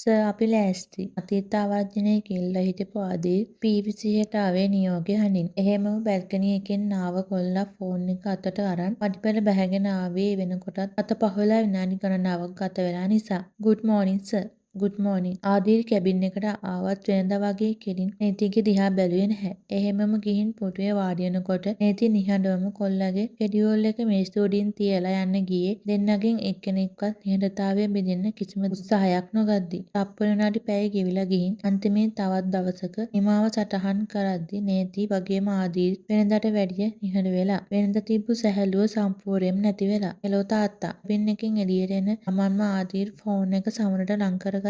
Sir අපි ලෑස්ති. අතීත ආවර්ජනයේ කිල්ලා හිටපු ආදී පීවිසියට ආවේ නියෝගය අහන්න. එහෙමම බැල්කනි එකෙන් ආව කොල්ලා ෆෝන් එක අතට අරන් පඩිපෙළ බැහැගෙන ආවේ වෙනකොටත් අත පහුවෙලා විනාඩි ගණනාවක් ගත වෙලා නිසා. Good මෝනින් sir. ගුඩ් මෝනින්. ආදිල් කැබින් එකට ආවත් වෙනදා වගේ කෙලින් නීතිගේ දිහා බැලුවේ නැහැ. එහෙමම ගිහින් පුටුවේ වාඩි වෙනකොට නීති නිහඬවම කොල්ලගේ ෂෙඩියුල් එක මේසෙ උඩින් තියලා යන්න ගියේ දෙන්නගෙන් එක්කෙනෙක්වත් නිහඬතාවය බෙදෙන්න කිසිම උත්සාහයක් නොගද්දී. තප්පර විනාඩි පැය ගෙවිලා ගිහින් අන්තිමේ තවත් දවසක නිමාව සටහන් කරද්දී නීති වගේම ආදිල් වෙනදාට වැඩිය නිහඬ වෙලා. වෙනදා තිබ්බු සැහැල්ලුව සම්පූර්ණයෙන්ම නැති වෙලා. එලෝ තාත්තා. කැබින් එකෙන් එළියට එන අමන්ම ආදිල් ෆෝන් එක සමනට ලං කරගත්තේ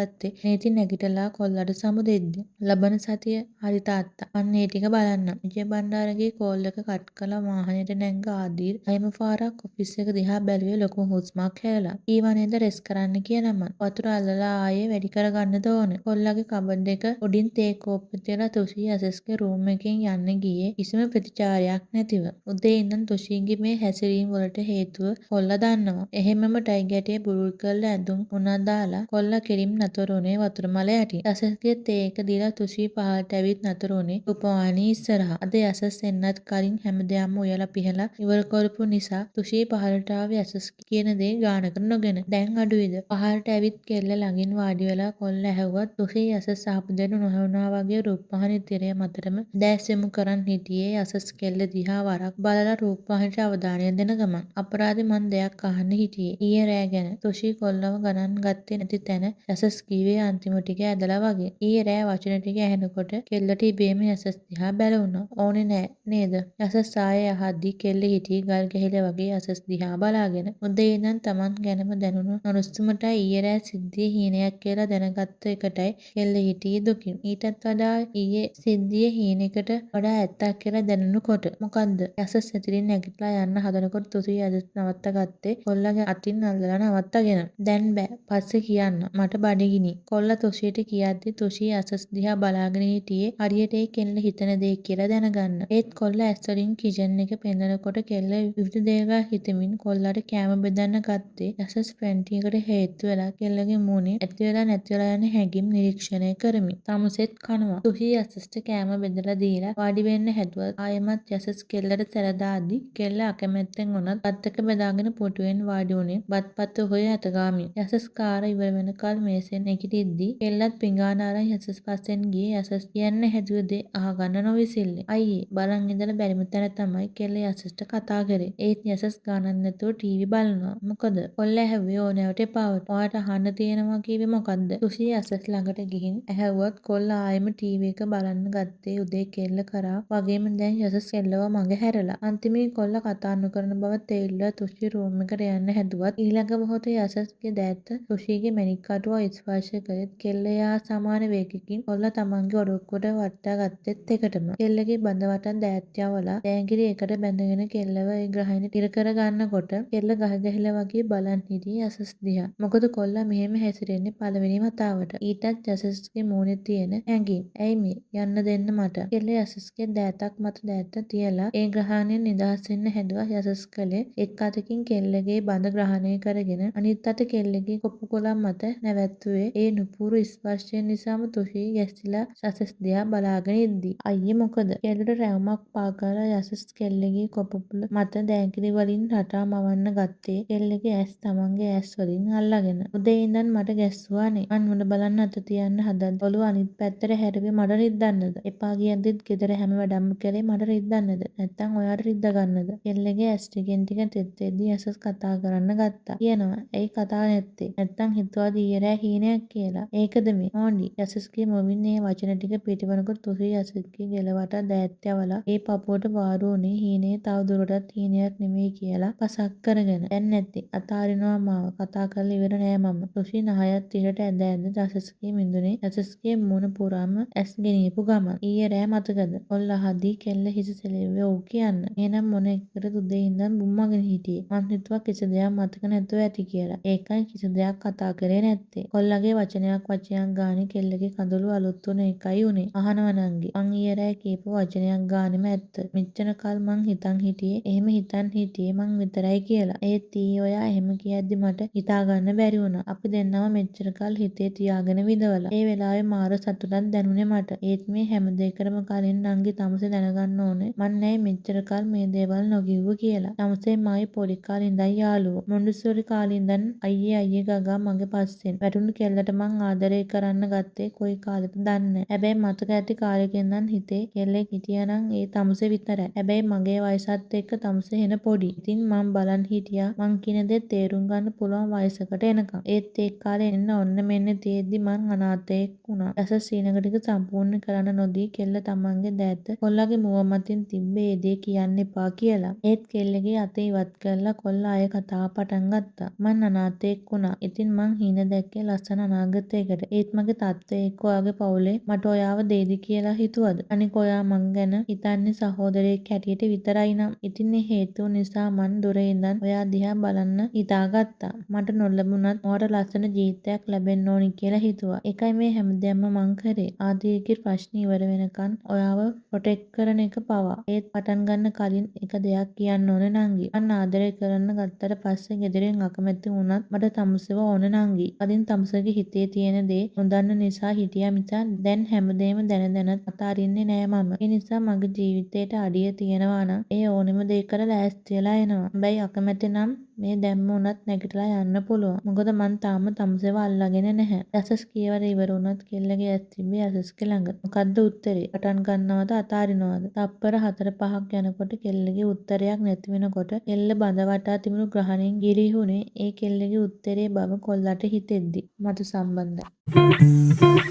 නීති නැගිටලා කොල්ලට සමු දෙද්දී. ලබන සතිය හරි තාත්තා. අන්න ඒ ටික බලන්නම්. විජය බණ්ඩාරගේ කෝල් එක කට් කළා වාහනේට නැංග ආදිල්. අයම පාරක් ඔෆිස් එක දිහා බැලුවේ ලොකු හුස්මක් හැරලා. ඊවා නේද රෙස් කරන්න කියලා මං. වතුර අල්ලලා ආයේ වැඩි කරගන්නද ඕන. කොල්ලගේ කබඩ් එක උඩින් තේ කෝප්පෙ තියලා තුෂි ඇසස්ගේ රූම් එකෙන් යන්න ගියේ කිසිම ප්‍රතිචාරයක් නැතිව. උදේ ඉඳන් තුෂිගේ මේ හැසිරීම් වලට හේතුව කොල්ලා දන්නවා. එහෙමම ටයි ගැටේ බුරුල් කරලා ඇඳුම් උනක් දාලා කොල්ලා කෙලින් නතර උනේ වතුර මල යටින්. යසස්ගේ තේ එක දීලා තුෂි පහළට ඇවිත් නතර උනේ රූපවාහිනිය ඉස්සරහා. අද යසස් එන්නත් කලින් හැමදේම උයලා පිහලා ඉවර කරපු නිසා තුෂි පහළට ආවේ යසස් කියන දේ ගානකට නොගෙන. දැන් අඩුයිද? පහළට ඇවිත් කෙල්ල ළඟින් වාඩි වෙලා කොල්ල ඇහුවත් තුෂි යසස් ආපු දෙන නොහුණා වගේ රූපවාහිනි තිරය මතටම දැස් යොමු කරන් හිටියේ යසස් කෙල්ල දිහා වරක් බලලා රූපවාහිනියට අවධානය දෙන ගමන්. අපරාධේ මං දෙයක් අහන්න හිටියේ. ඊයේ රෑ ගැන. තුෂි කොල්ලව ගණන් ගත්තේ නැති තැන යසස් කීවේ අන්තිම ටික ඇදලා වගේ. ඊයේ රෑ වචන ටික ඇහෙනකොට කෙල්ලට ඉබේම යසස් දිහා බැලුණා. ඕනේ නෑ නේද? යසස් ආයේ අහද්දි කෙල්ල හිටියේ ගල් ගැහිලා වගේ යසස් දිහා බලාගෙන. උදේ ඉඳන් Taman ගැනම දැනුණු නොනුස්සුමටයි ඊයේ රෑ සිද්ධියේ හීනයක් කියලා දැනගත්ත එකටයි කෙල්ල හිටියේ දුකින්. ඊටත් වඩා ඊයේ සිද්ධියේ හීනෙකට වඩා ඇත්තක් කියලා දැනුණුකොට. මොකද්ද? යසස් එතනින් නැගිටලා යන්න හදනකොට තුෂි යසස් නවත්ත ගත්තේ කොල්ලගේ අතින් අල්ලලා නවත්තගෙන. දැන් බෑ. පස්සේ කියන්න. මට බඩගිනි. කොල්ලා තුෂියට කියද්දි තුෂි යසස් දිහා බලාගෙන හිටියේ හරියට ඒ කෙල්ල හිතන දේ කියලා දැනගන්න. ඒත් කොල්ල ඇස් වලින් කිචන් එක පෙන්නකොට කෙල්ල විවිධ දේවල් හිතමින් කොල්ලට කෑම බෙදන්න ගත්තේ යසස් පැන්ටි එකට හේතු වෙලා කෙල්ලගේ මූණේ ඇති වෙලා නැති වෙලා යන හැඟීම් නිරීක්ෂණය කරමින්. තමුසෙත් කනවා. තුෂි යසස්ට කෑම බෙදලා දීලා වාඩි වෙන්න හැදුවත් ආයෙමත් යසස් කෙල්ලට සැර දාද්දි කෙල්ල අකමැත්තෙන් වුණත් බත් එක බෙදාගෙන පුටුවෙන් වාඩි වුණේ බත්පත් හොය අතගාමින්. යසස් කාර ඉවර වෙනකල් මේසෙන් නැගිටිද්දි කෙල්ලත් පිඟාන අරන් යසස් පස්සෙන් ගියේ යසස් කියන්න හැදුව දේ අහගන්න නොවිසිල්ලේ. අයියේ බලන් ඉඳලා බැරිම තැන තමයි කෙල්ල යසස්ට කතා කරේ. ඒත් යසස් ගානක් නැතුව ටීවී බලනවා. මොකද? කොල්ල ඇහුවේ ඕනෑවට එපාවට. ඔයාට අහන්න තියෙනවා කිව්වේ මොකද්ද? තුෂි යසස් ළඟට ගිහින් ඇහුවත් කොල්ල ආයෙම ටීවී එක බලන්න ගත්තේ උදේ කෙල්ල කරා වගේම දැන් යසස් කෙල්ලව මඟ හැරලා. අන්තිමේ කොල්ල කතා නොකරන බව තේරිලා තුෂි රූම් එකට යන්න හැදුවත් ඊළඟ මොහොතේ යසස්ගේ දෑත්ත තුෂිගේ මැණික් කටුව ස්පර්ශ කරෙත් කෙල්ල හා සමාන වේගකින් කොල්ල තමන්ගේ ඔඩොක්කුවට වටා ගත්තෙත් එකටම. කෙල්ලගේ බඳ වටා දෑත් යවලා දෑංගිරි එකට බැඳගෙන කෙල්ලව ඒ ග්‍රහණයට ඉර කර ගන්නකොට කෙල්ල ගහ ගැහිලා වගේ බලන් හිටියේ යසස් දිහා. මොකද කොල්ලා මෙහෙම හැසිරෙන්නේ පළවෙනි වතාවට. ඊටත් යසස්ගේ මූණේ තියෙන හැඟීම්. ඇයි මේ යන්න දෙන්න මට. කෙල්ල යසස්ගේ දෑතක් මත දෑත්ත තියලා ඒ ග්‍රහණයෙන් නිදහස් වෙන්න හැදුවා යසස් කලේ එක් අතකින් කෙල්ලගේ බඳ ග්‍රහණය කරගෙන අනිත් අත කෙල්ලගේ කොපු කොළන් මත නැවැත්තුවේ ඒ නුපුරු ස්පර්ශය නිසාම තුෂි ගැස්සිලා යසස් දිහා බලාගෙන ඉද්දි. අයියේ මොකද? කෙල්ලට රැවුමක් පාගාලා යසස් කෙල්ලගේ කොපුපුල මත දෑංගිරි වලින් රටා මවන්න ගත්තේ කෙල්ලගේ ඇස් තමන්ගේ ඇස් වලින් අල්ලගෙන. උදේ ඉඳන් මට ගැස්සුවානේ. මන් මොන බලන්න අත තියන්න හදද්දි ඔළුව අනිත් පැත්තට හැරුවේ මට රිද්දන්නද? එපා කියද්දිත් ගෙදර හැම වැඩම කරේ මට රිද්දන්නද? නැත්තම් ඔයාට රිද්ද ගන්නද? කෙල්ලගේ ඇස් ටිකෙන් ටික තෙත් වෙද්දි යසස් කතා කරන්න ගත්තා. කියනවා ඇයි කතා නැත්තේ? නැත්තම් හිතුවද ඊයේ රෑ හීනයක් කියලා? ඒකද මේ ඕන්ඩි. යසස්ගේ මොවින් මේ වචන ටික පිටවනකොට තුෂි යසස්ගේ ගෙලවට දෑත් යවලා ඒ පපුවට වාරු උනේ හීනේ තව දුරටත් හීනයක් නෙමෙයි කියලා පසක් කරගෙන. දැන් නැත්තේ. අතාරිනවා මාව. කතා කරලා ඉවර නෑ මම. තුෂි නහයත් ඉරට ඇද ඇද යසස්ගේ මිඳුනේ යසස්ගේ මුණ පුරාම ඇස් ගෙනියපු ගමන්. ඊයේ රෑ මතකද? කොල්ල අහද්දි කෙල්ල හිස සෙලෙව්වේ ඔව් කියන්න. එහෙනම් මොන එකටද උදේ ඉඳන් බුම්මගෙන හිටියේ? මං හිතුවා කිසි දෙයක් මතක නැතුව ඇති කියලා. ඒකයි කිසි දෙයක් කතා කරේ නැත්තේ. කොල්ල කොල්ලගේ වචනයක් ගානේ කෙල්ලගේ කඳුළු අලුත් වුණ එකයි උනේ. අහනව නංගි. මං ඊයේ රෑ කියපු වචනයක් ගානෙම ඇත්ත. මෙච්චර කල් මං හිතන් හිටියේ එහෙම හිතන් හිටියේ මං විතරයි කියලා. ඒත් ඊයේ ඔයා එහෙම කියද්දි මට හිතාගන්න බැරි වුණා. අපි දෙන්නම මෙච්චර කල් හිතේ තියාගෙන විඳවලා. ඒ වෙලාවේ මාර සතුටක් දැනුනේ මට. ඒත් මේ හැම දෙයකටම කලින් නංගි තමුසේ දැනගන්න ඕනේ මං ඇයි මෙච්චර කල් මේ දේවල් නොකිව්වේ කියලා. තමුසේ මායි පොඩි කාලේ ඉඳන් යාළුවෝ. මොන්ටිසෝරි කාලේ ඉඳන් අයියේ ගගා මගේ පස්සෙන්. වැටුණු කෙල්ලට මං ආදරේ කරන්න ගත්තේ කොයි කාලෙද දන්නේ නෑ. හැබැයි මතක ඇති කාලෙක ඉඳන් හිතේ කෙල්ලෙක් හිටියානම් ඒ තමුසේ විතරයි. හැබැයි මගේ වයසත් එක්ක තමුසේ හෙන පොඩි. ඉතින් මං බලන් හිටියා මං කියන දේ තේරුම් ගන්න පුළුවන් වයසකට එනකම්. ඒත් ඒ කාලේ එන්න ඔන්න මෙන්න තියෙද්දි මං අනාථයෙක් වුණා. දස සීනක ටික සම්පූර්ණ කරන්න නොදී කෙල්ල තමන්ගේ දෑත කොල්ලගේ මුව මතින් තිබ්බේ ඒ දේ කියන්න එපා කියලා. ඒත් කෙල්ලගේ අත ඉවත් කරලා කොල්ලා ආයෙ කතාව පටන් ගත්තා. මං අනාථයෙක් වුණා. ඉතින් මං හීන දැක්කේ ලස්සන අනාගතයකට. ඒත් මගේ තත්ත්වය එක්ක ඔයාගේ පවුලේ මට ඔයාව දෙයිද කියලා හිතුවද? අනික ඔයා මං ගැන හිතන්නේ සහෝදරයෙක් හැටියට විතරයි නම්. ඉතින් ඒ හේතුව නිසා මං දුරේ ඉඳන් ඔයා දිහා බලන්න හිතාගත්තා. මට නොලැබුණත් ඔයාට ලස්සන ජීවිතයක් ලැබෙන්න ඕනි කියලා හිතුවා. ඒකයි මේ හැමදේම මං කරේ. ආදිගේ ප්‍රශ්න ඉවර වෙනකන් ඔයාව ප්‍රොටෙක්ට් කරන එක පවා. ඒත් පටන් ගන්න කලින් එක දෙයක් කියන්න ඕනේ නංගි. මං ආදරේ කරන්න ගත්තට පස්සේ ගෙදරින් අකමැති වුණත් මට තමුසෙව ඕන නංගි. කලින් තමුසෙගේ හිතේ තියෙන දේ නොදන්න නිසා හිටියා මිසක් දැන් හැමදේම දැන දැනත් අතාරින්නේ නෑ මම. ඒ නිසා මගේ ජීවිතේට අඩිය තියනවා නම් ඒ ඕනෙම දෙයකට ලෑස්ති වෙලා එනවා. හැබැයි අකමැති නම් මේ දැම්ම උනත් නැගිටලා යන්න පුළුවන්. මොකද මං තාම තමුසෙව අල්ලගෙන නැහැ. යසස් කියවර ඉවර වුණත් කෙල්ලගේ ඇස් තිබ්බේ යසස්ගේ ළඟ. මොකද්ද උත්තරේ? පටන් ගන්නවද අතාරිනවද? තප්පර 4-5ක් යනකොට කෙල්ලගේ උත්තරයක් නැති වෙනකොට කෙල්ල බඳ වටා තිබුණු ග්‍රහණයෙන් ගිරිහුනේ ඒ කෙල්ලගේ උත්තරේ බව කොල්ලට හිතෙද්දි. මතු සම්බන්ධයි.